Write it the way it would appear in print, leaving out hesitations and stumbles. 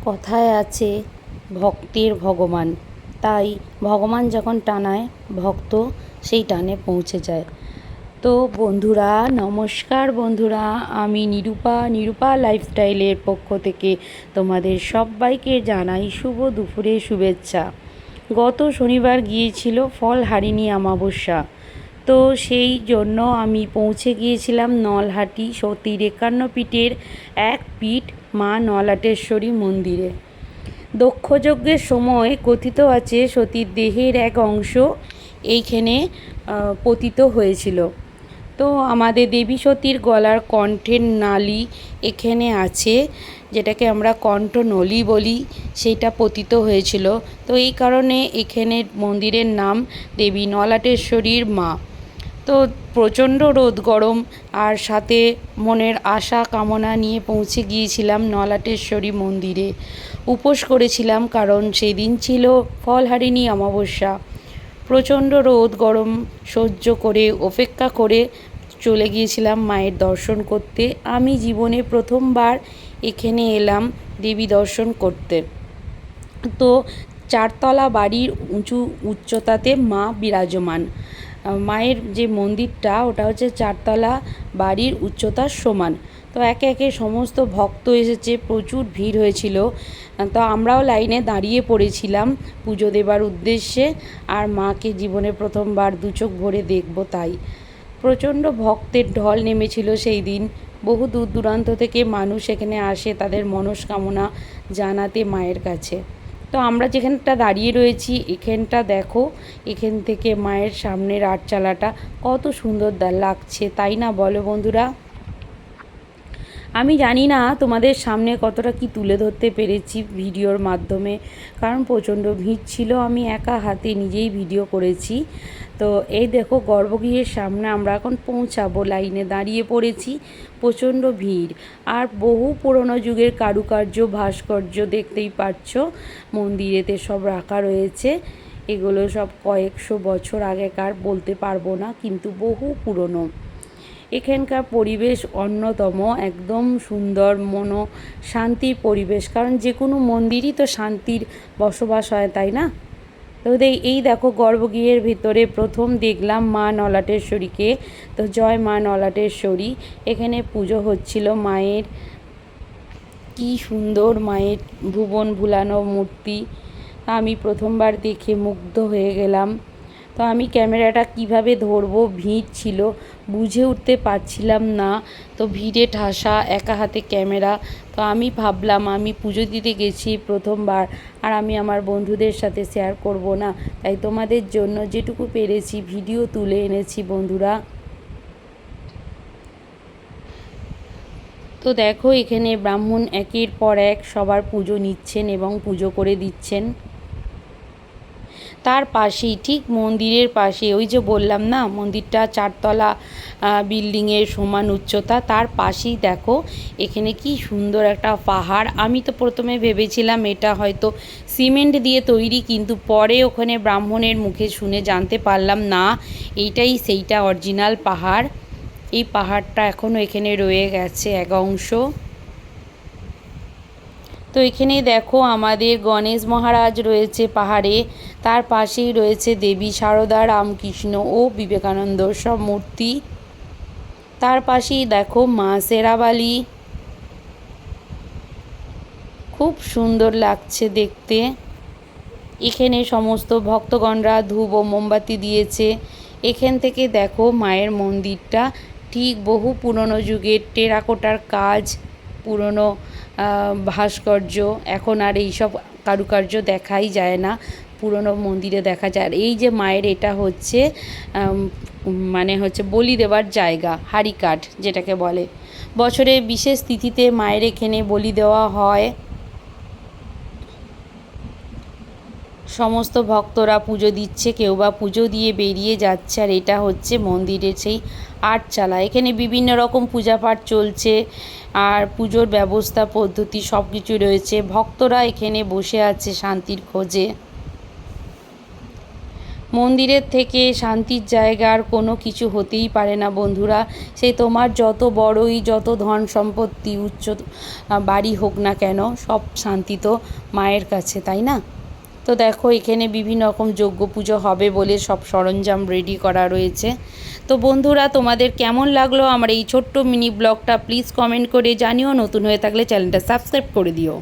কথায় আছে ভক্তের ভগবান। তাই ভগবান যখন টানায় ভক্ত সেই টানে পৌঁছে যায়। তো বন্ধুরা, নমস্কার বন্ধুরা, আমি নিরূপা লাইফস্টাইলের পক্ষ থেকে তোমাদের সবাইকে জানাই শুভ দুপুরে শুভেচ্ছা। গত শনিবার গিয়েছিল ফলহারিণী অমাবস্যা। তো সেই জন্য আমি পৌঁছে গিয়েছিলাম নলহাটি সতীর ৫১ পীঠের এক পীঠ মা নলাটেশ্বরী মন্দিরে। দক্ষযজ্ঞের সময় কথিত আছে সতীর দেহের এক অংশ এইখানে পতিত হয়েছিল। তো আমাদের দেবী সতীর গলার কণ্ঠের নালী এখানে আছে, যেটাকে আমরা কণ্ঠনলী বলি, সেইটা পতিত হয়েছিল। তো এই কারণে এখানে মন্দিরের নাম দেবী নলাটেশ্বরীর মা। তো প্রচণ্ড রোদ গরম আর সাথে মনের আশা কামনা নিয়ে পৌঁছে গিয়েছিলাম নলাটেশ্বরী মন্দিরে। উপোস করেছিলাম কারণ সেই দিন ছিল ফলহারিণী অমাবস্যা। প্রচণ্ড রোদ গরম সহ্য করে অপেক্ষা করে চলে গিয়েছিলাম মায়ের দর্শন করতে। আমি জীবনে প্রথমবার এখানে এলাম দেবী দর্শন করতে। তো ৪ তলা বাড়ির উচ্চতাতে মা বিরাজমান। মায়ের যে মন্দিরটা ওটা হচ্ছে ৪ তলা বাড়ির উচ্চতার সমান। তো একে একে সমস্ত ভক্ত এসেছে, প্রচুর ভিড় হয়েছিল। তো আমরাও লাইনে দাঁড়িয়ে পড়েছিলাম পুজো দেবার উদ্দেশ্যে, আর মাকে জীবনে প্রথমবার দু চোখ ভরে দেখব তাই। প্রচণ্ড ভক্তের ঢল নেমেছিল সেই দিন। বহু দূর দূরান্ত থেকে মানুষ এখানে আসে তাদের মনস্কামনা জানাতে মায়ের কাছে। তো আমরা যেখানটা দাঁড়িয়ে রয়েছি এখানটা দেখো, এখান থেকে মায়ের সামনের আটচালাটা কত সুন্দর লাগছে, তাই না বলো বন্ধুরা? আমি জানি না তোমাদের সামনে কতটা কি তুলে ধরতে পেরেছি ভিডিওর মাধ্যমে, কারণ প্রচণ্ড ভিড় ছিল। আমি একা হাতে নিজেই ভিডিও করেছি। তো এই দেখো গর্ভগৃহের সামনে আমরা এখন পৌঁছাবো, লাইনে দাঁড়িয়ে পড়েছি। প্রচণ্ড ভিড় আর বহু পুরনো যুগের কারুকার্য ভাস্কর্য দেখতেই পাচ্ছ মন্দিরেতে সব রাখা রয়েছে। এগুলো সব কয়েকশো বছর আগেকার বলতে পারবো না, কিন্তু বহু পুরনো। এখানকার পরিবেশ অন্যতম, একদম সুন্দর শান্তির পরিবেশ, কারণ যে কোনো মন্দিরই তো শান্তির বসবাস হয়, তাই না? তো এই দেখো গর্ভগৃহের ভিতরে প্রথম দেখলাম মা নলাটেশ্বরীকে। তো জয় মা নলাটেশ্বরী। এখানে পুজো হচ্ছিল মায়ের। কি সুন্দর মায়ের ভুবন ভুলানো মূর্তি, আমি প্রথমবার দেখে মুগ্ধ হয়ে গেলাম। তো আমি ক্যামেরাটা কিভাবে ধরবো, ভিড় ছিল, বুঝে উঠতে পারছিলাম না। তো ভিড়ে ঠাসা, একা হাতে ক্যামেরা। তো আমি ভাবলাম আমি পুজো দিতে গেছি প্রথমবার, আর আমি আমার বন্ধুদের সাথে শেয়ার করব না, তাই তোমাদের জন্য যেটুকু পেরেছি ভিডিও তুলে এনেছি বন্ধুরা। তো দেখো এখানে ব্রাহ্মণ একের পর এক সবার পুজো নিচ্ছেন এবং পুজো করে দিচ্ছেন। তার পাশেই, ঠিক মন্দিরের পাশে, ওই যে বললাম না মন্দিরটা ৪ তলা বিল্ডিংয়ের সমান উচ্চতা, তার পাশেই দেখো এখানে কি সুন্দর একটা পাহাড়। আমি তো প্রথমে ভেবেছিলাম এটা হয়তো সিমেন্ট দিয়ে তৈরি, কিন্তু পরে ওখানে ব্রাহ্মণের মুখে শুনে জানতে পারলাম না, এইটাই সেইটা অরিজিনাল পাহাড়। এই পাহাড়টা এখনও এখানে রয়ে গেছে এক অংশ। তো এখানে দেখো আমাদের গণেশ মহারাজ রয়েছে পাহাড়ে, তার পাশেই রয়েছে দেবী সারদা, রামকৃষ্ণ ও বিবেকানন্দ সব মূর্তি। তার পাশেই দেখো মা শেরাবালি, খুব সুন্দর লাগছে দেখতে। এখানে সমস্ত ভক্তগণরা ধূপ ও মোমবাতি দিয়েছে। এখান থেকে দেখো মায়ের মন্দিরটা ঠিক বহু পুরনো যুগের টেরাকোটার কাজ, পুরনো ভাস্কর্য। এখন আর এইসব কারুকার্য দেখাই যায় না, পুরনো মন্দিরে দেখা যায়। আর এই যে মায়ের এটা হচ্ছে বলি দেওয়ার জায়গা, হাড়িকাঠ যেটাকে বলে। বছরে বিশেষ তিথিতে মায়ের এখানে বলি দেওয়া হয়। সমস্ত ভক্তরা পুজো দিচ্ছে, কেউ বা পুজো দিয়ে বেরিয়ে যাচ্ছে। আর এটা হচ্ছে মন্দিরের সেই আটচালা। এখানে বিভিন্ন রকম পূজা পাঠ চলছে, আর পুজোর ব্যবস্থা পদ্ধতি সব কিছু রয়েছে। ভক্তরা এখানে বসে আছে শান্তির খোঁজে। মন্দিরের থেকে শান্তির জায়গা আর কোনো কিছু হতেই পারে না বন্ধুরা। সে তোমার যত বড়ই যত ধন সম্পত্তি উচ্চ বাড়ি হোক না কেন, সব শান্তি তো মায়ের কাছে, তাই না? তো দেখো এখানে বিভিন্ন রকম যজ্ঞ পুজো হবে বলে সব সরঞ্জাম রেডি করা রয়েছে। তো বন্ধুরা, তোমাদের কেমন লাগলো আমার এই ছোট্ট মিনি ব্লগটা প্লিজ কমেন্ট করে জানিও। নতুন হয়ে থাকলে চ্যানেলটা সাবস্ক্রাইব করে দিও।